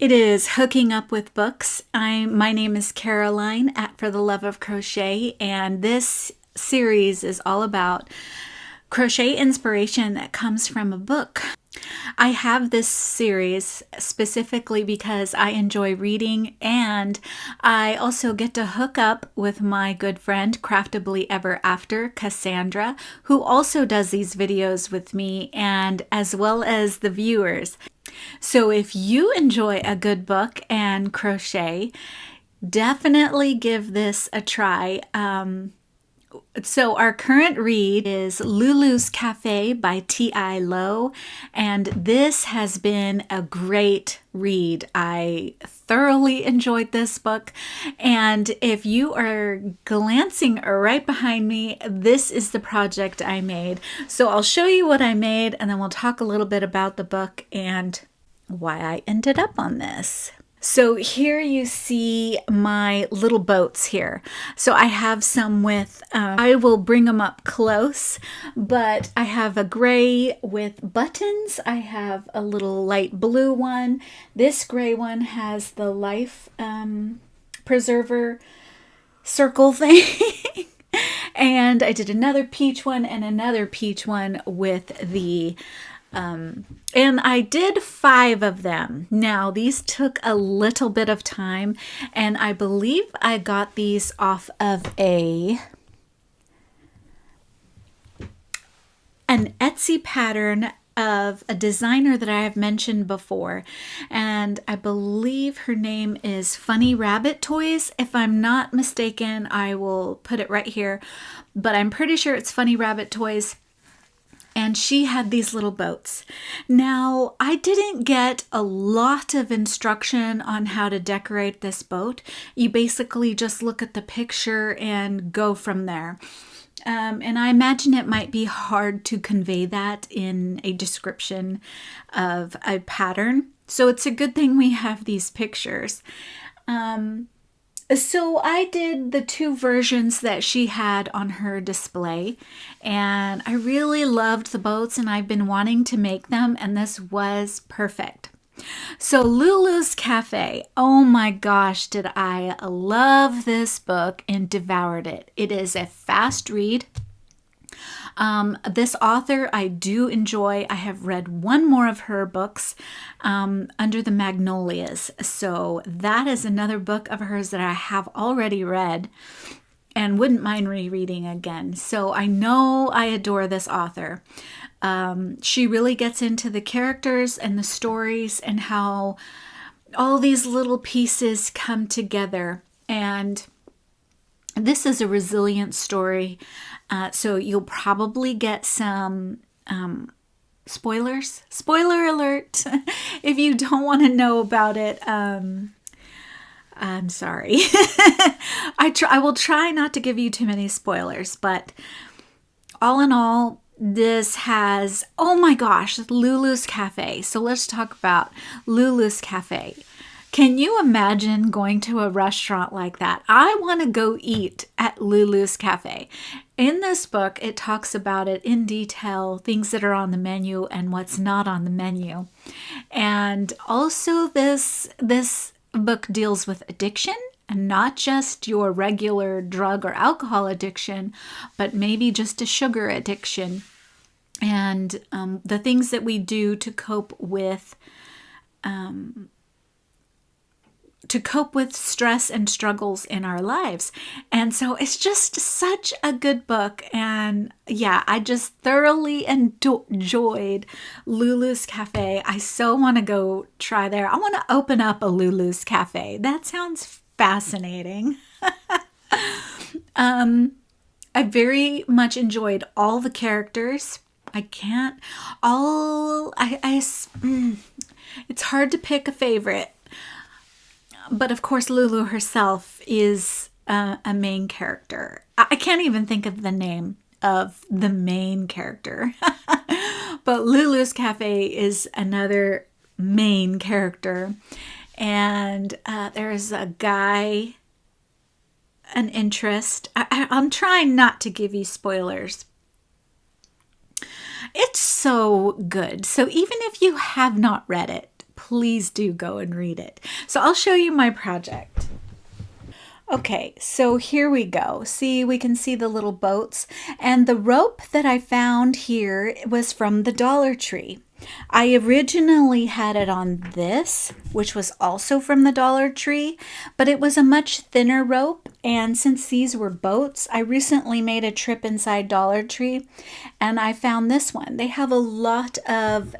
It is Hooking Up with Books. My name is Caroline at For the Love of Crochet, and this series is all about crochet inspiration that comes from a book. I have this series specifically because I enjoy reading, and I also get to hook up with my good friend Craftably Ever After, Cassandra, who also does these videos with me, and as well as the viewers. So if you enjoy a good book and crochet, definitely give this a try. So our current read is LuLu's Cafe by T.I. Lowe, and this has been a great read. I thoroughly enjoyed this book, and if you are glancing right behind me, this is the project I made. So I'll show you what I made, and then we'll talk a little bit about the book and why I ended up on this. So here you see my little boats here. So I have some with, I will bring them up close, but I have a gray with buttons. I have a little light blue one. This gray one has the life preserver circle thing. And I did another peach one and another peach one with the and I did 5 of them. Now, these took a little bit of time, and I believe I got these off of an Etsy pattern of a designer that I have mentioned before, and I believe her name is Funny Rabbit Toys. If I'm not mistaken, I will put it right here, but I'm pretty sure it's Funny Rabbit Toys. And she had these little boats. Now, I didn't get a lot of instruction on how to decorate this boat. You basically just look at the picture and go from there. And I imagine it might be hard to convey that in a description of a pattern. So it's a good thing we have these pictures. So I did the 2 versions that she had on her display, and I really loved the boats, and I've been wanting to make them, and this was perfect. So LuLu's Cafe, oh my gosh, did I love this book and devoured it. It is a fast read. This author I do enjoy. I have read one more of her books, Under the Magnolias. So that is another book of hers that I have already read and wouldn't mind rereading again. So I know I adore this author. She really gets into the characters and the stories and how all these little pieces come together. And this is a resilient story. So you'll probably get some spoilers. Spoiler alert! If you don't want to know about it, I'm sorry. I will try not to give you too many spoilers, but all in all, this has, oh my gosh, LuLu's Cafe. So let's talk about LuLu's Cafe. Can you imagine going to a restaurant like that? I want to go eat at LuLu's Cafe. In this book, it talks about it in detail, things that are on the menu and what's not on the menu. And also this book deals with addiction, and not just your regular drug or alcohol addiction, but maybe just a sugar addiction. And the things that we do to cope with stress and struggles in our lives. And so it's just such a good book. And yeah, I just thoroughly enjoyed LuLu's Cafe. I so want to go try there. I want to open up a LuLu's Cafe. That sounds fascinating. I very much enjoyed all the characters. It's hard to pick a favorite. But of course, Lulu herself is a main character. I can't even think of the name of the main character. But LuLu's Cafe is another main character. And there's a guy, an interest. I'm trying not to give you spoilers. It's so good. So even if you have not read it, please do go and read it. So I'll show you my project. Okay, so here we go. See, we can see the little boats. And the rope that I found here was from the Dollar Tree. I originally had it on this, which was also from the Dollar Tree, but it was a much thinner rope. And since these were boats, I recently made a trip inside Dollar Tree and I found this one. They have a lot of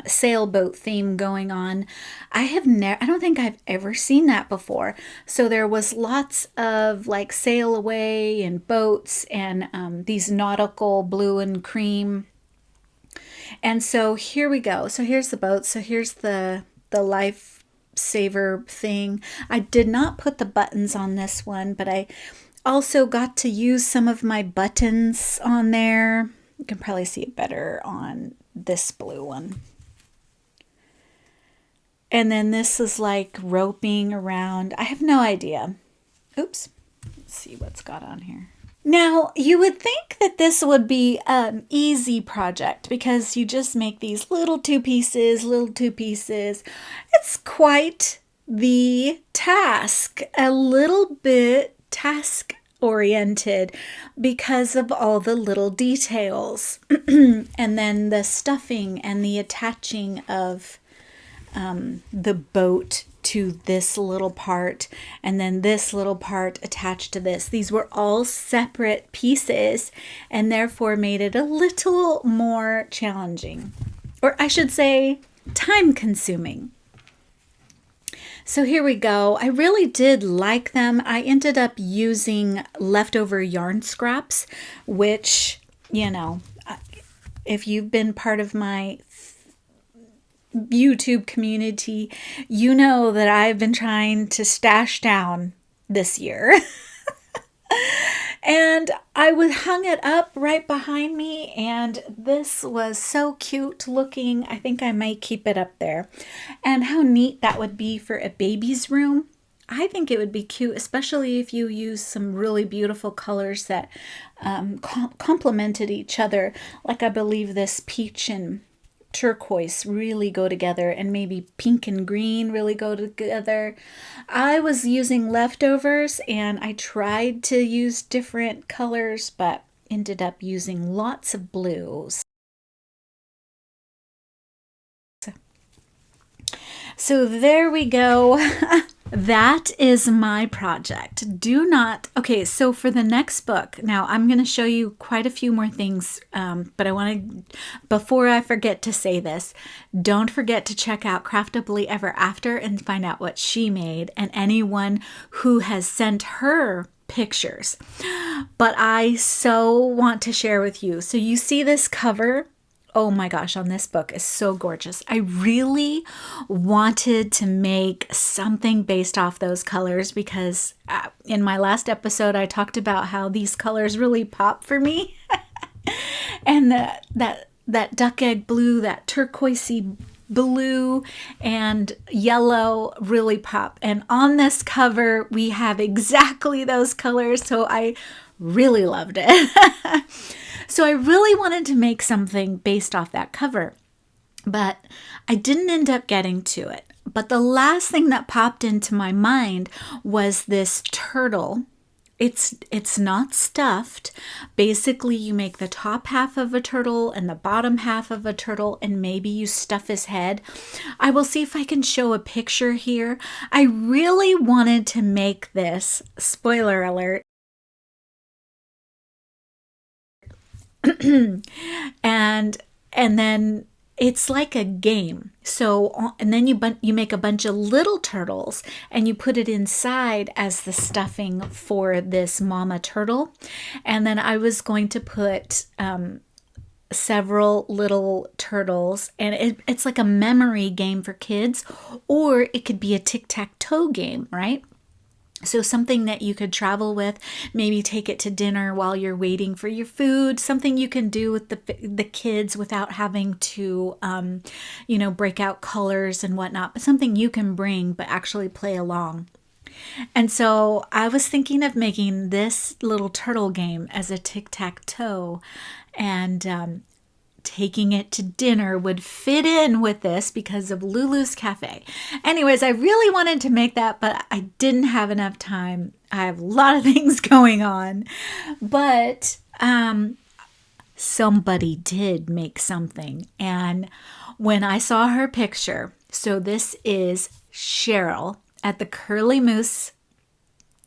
sailboat theme going on. I don't think I've ever seen that before. So there was lots of like sail away and boats and these nautical blue and cream. And so here we go. So here's the boat. So here's the lifesaver thing. I did not put the buttons on this one, but I also got to use some of my buttons on there. You can probably see it better on this blue one. And then this is like roping around. I have no idea. Oops. Let's see what's got on here. Now, you would think that this would be an easy project because you just make these little two pieces. It's quite the task, a little bit task oriented because of all the little details. And then the stuffing and the attaching of the boat to this little part, and then this little part attached to this. These were all separate pieces and therefore made it a little more challenging, or I should say time consuming. So here we go. I really did like them. I ended up using leftover yarn scraps, which, you know, if you've been part of my YouTube community, you know that I've been trying to stash down this year. And I hung it up right behind me, and this was so cute looking. I think I might keep it up there. And how neat that would be for a baby's room. I think it would be cute, especially if you use some really beautiful colors that complemented each other. Like I believe this peach and turquoise really go together, and maybe pink and green really go together. I was using leftovers and I tried to use different colors, but ended up using lots of blues. So there we go. That is my project. Okay, so for the next book, now I'm going to show you quite a few more things, but before I forget to say this, don't forget to check out Craftably Ever After and find out what she made, and anyone who has sent her pictures. But I so want to share with you. So you see this cover? Oh my gosh, on this book is so gorgeous. I really wanted to make something based off those colors because in my last episode, I talked about how these colors really pop for me. And that duck egg blue, that turquoisey blue and yellow really pop. And on this cover, we have exactly those colors. So I really loved it. So I really wanted to make something based off that cover, but I didn't end up getting to it. But the last thing that popped into my mind was this turtle. It's not stuffed. Basically, you make the top half of a turtle and the bottom half of a turtle, and maybe you stuff his head. I will see if I can show a picture here. I really wanted to make this, spoiler alert, and then it's like a game. So, and then you make a bunch of little turtles and you put it inside as the stuffing for this mama turtle. And then I was going to put several little turtles, and it's like a memory game for kids, or it could be a tic-tac-toe game, right? So something that you could travel with, maybe take it to dinner while you're waiting for your food, something you can do with the kids without having to, break out colors and whatnot, but something you can bring but actually play along. And so I was thinking of making this little turtle game as a tic-tac-toe, and taking it to dinner would fit in with this because of LuLu's Cafe. Anyways, I really wanted to make that, but I didn't have enough time. I have a lot of things going on, but somebody did make something. And when I saw her picture, so this is Cheryl at the Curly Moose.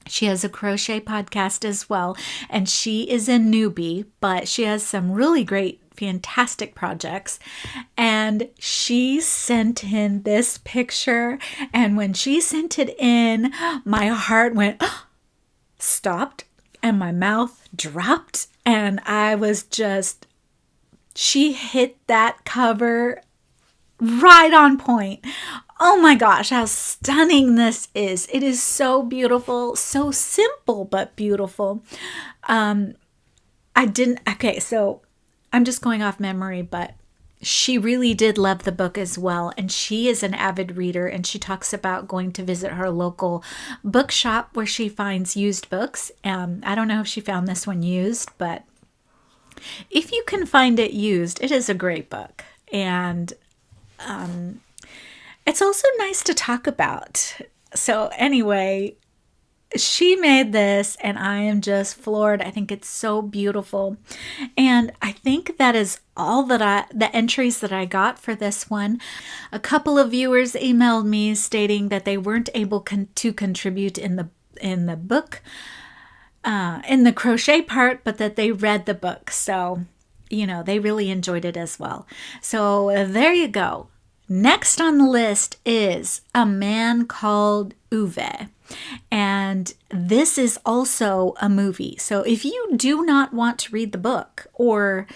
She has a crochet podcast as well, and she is a newbie, but she has some really great, fantastic projects. And she sent in this picture, and when she sent it in, my heart went, stopped, and my mouth dropped, and I was just, she hit that cover right on point. Oh my gosh, how stunning this is. It is so beautiful, so simple, but beautiful. So I'm just going off memory, but she really did love the book as well. And she is an avid reader, and she talks about going to visit her local bookshop where she finds used books. I don't know if she found this one used, but if you can find it used, it is a great book. And it's also nice to talk about. So anyway, she made this, and I am just floored. I think it's so beautiful. And I think that is all the entries that I got for this one. A couple of viewers emailed me stating that they weren't able to contribute in the book, in the crochet part, but that they read the book. So, they really enjoyed it as well. So there you go. Next on the list is A Man Called Ove. And this is also a movie. So if you do not want to read the book, or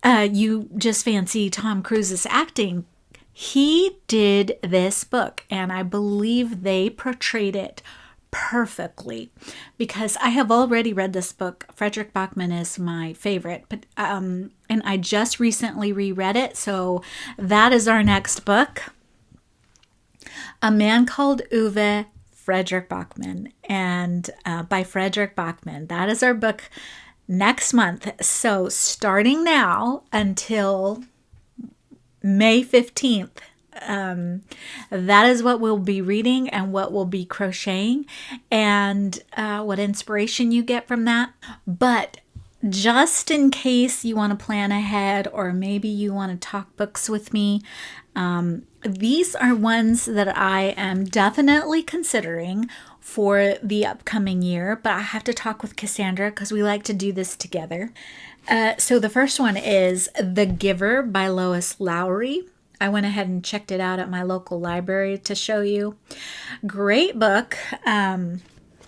you just fancy Tom Cruise's acting, he did this book, and I believe they portrayed it perfectly, because I have already read this book. Fredrik Bakman is my favorite, but and I just recently reread it, so that is our next book, A Man Called Ove, Fredrik Bakman, and by Fredrik Bakman. That is our book next month. So starting now until May 15th, that is what we'll be reading and what we'll be crocheting, and what inspiration you get from that. But just in case you want to plan ahead, or maybe you want to talk books with me, these are ones that I am definitely considering for the upcoming year, but I have to talk with Cassandra because we like to do this together. So the first one is The Giver by Lois Lowry. I went ahead and checked it out at my local library to show you. Great book. I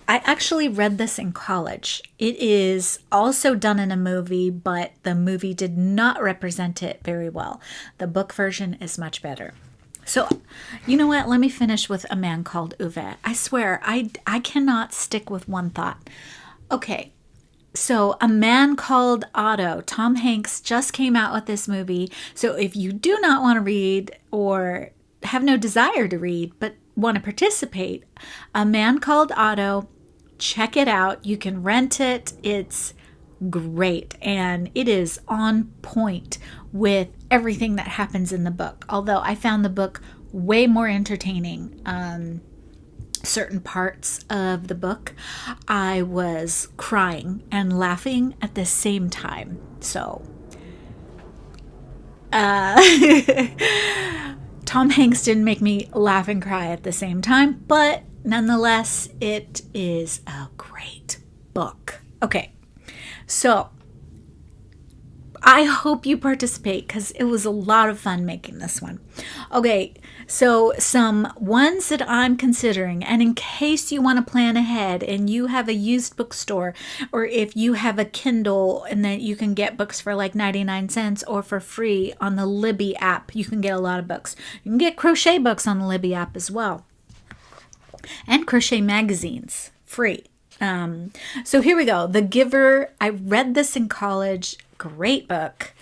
actually read this in college. It is also done in a movie, but the movie did not represent it very well. The book version is much better. So, you know what? Let me finish with A Man Called Ove. I swear, I cannot stick with one thought. Okay, so A Man Called Otto. Tom Hanks just came out with this movie. So if you do not want to read, or have no desire to read, but want to participate, A Man Called Otto, check it out. You can rent it. It's great, and it is on point with everything that happens in the book. Although I found the book way more entertaining. Certain parts of the book, I was crying and laughing at the same time. So, Tom Hanks didn't make me laugh and cry at the same time, but nonetheless, it is a great book. Okay, so I hope you participate because it was a lot of fun making this one. Okay, so some ones that I'm considering, and in case you want to plan ahead and you have a used bookstore, or if you have a Kindle and that you can get books for like 99 cents or for free on the Libby app, you can get a lot of books. You can get crochet books on the Libby app as well, and crochet magazines free. So here we go. The Giver. I read this in college. Great book.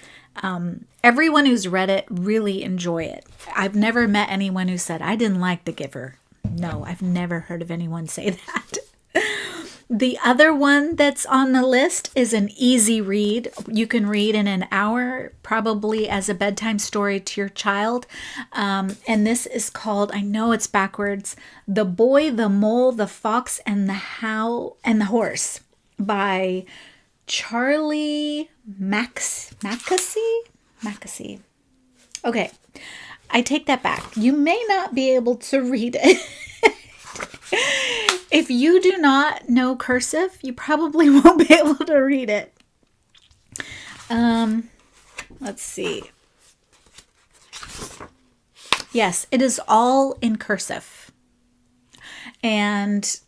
Everyone who's read it really enjoy it. I've never met anyone who said, I didn't like The Giver. No, I've never heard of anyone say that. The other one that's on the list is an easy read. You can read in an hour, probably as a bedtime story to your child. And this is called, I know it's backwards, The Boy, the Mole, the Fox, and the Horse by Charlie Mackesy. Okay, I take that back. You may not be able to read it. If you do not know cursive, you probably won't be able to read it. Let's see. Yes, it is all in cursive. And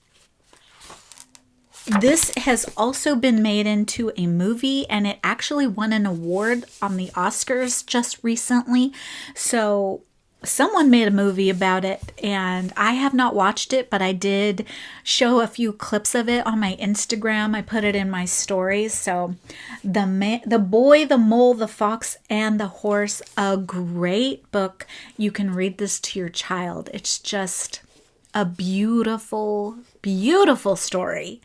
this has also been made into a movie, and it actually won an award on the Oscars just recently. So someone made a movie about it, and I have not watched it, but I did show a few clips of it on my Instagram. I put it in my stories. So the Boy, the Mole, the Fox, and the Horse, a great book. You can read this to your child. It's just a beautiful, beautiful story.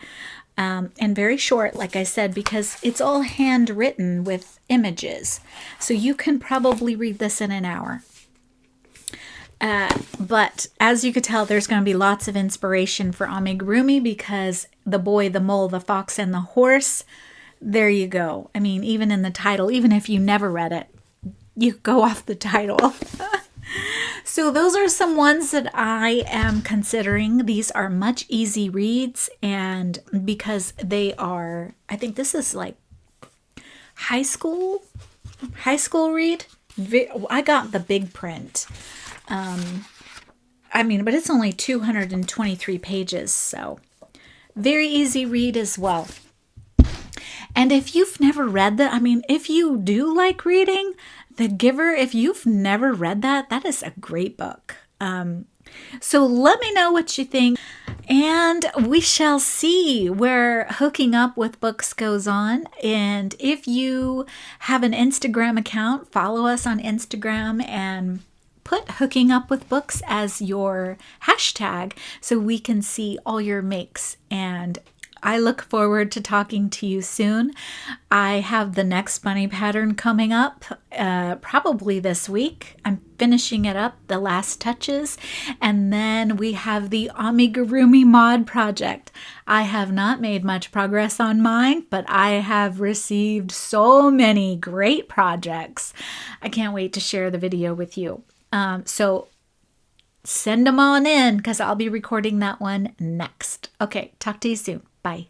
And very short, like I said, because it's all handwritten with images. So you can probably read this in an hour. But as you could tell, there's going to be lots of inspiration for amigurumi because The Boy, the Mole, the Fox, and the Horse, there you go. I mean, even in the title, even if you never read it, you go off the title. So those are some ones that I am considering. These are much easy reads, and because they are, I think this is like high school read. I got the big print. But it's only 223 pages, so very easy read as well. And if you've never read that, if you do like reading, The Giver, if you've never read that, that is a great book. So let me know what you think, and we shall see where Hooking Up with Books goes on. And if you have an Instagram account, follow us on Instagram and put Hooking Up with Books as your hashtag so we can see all your makes. And I look forward to talking to you soon. I have the next bunny pattern coming up probably this week. I'm finishing it up, the last touches. And then we have the amigurumi mod project. I have not made much progress on mine, but I have received so many great projects. I can't wait to share the video with you. So send them on in because I'll be recording that one next. Okay, talk to you soon. Bye.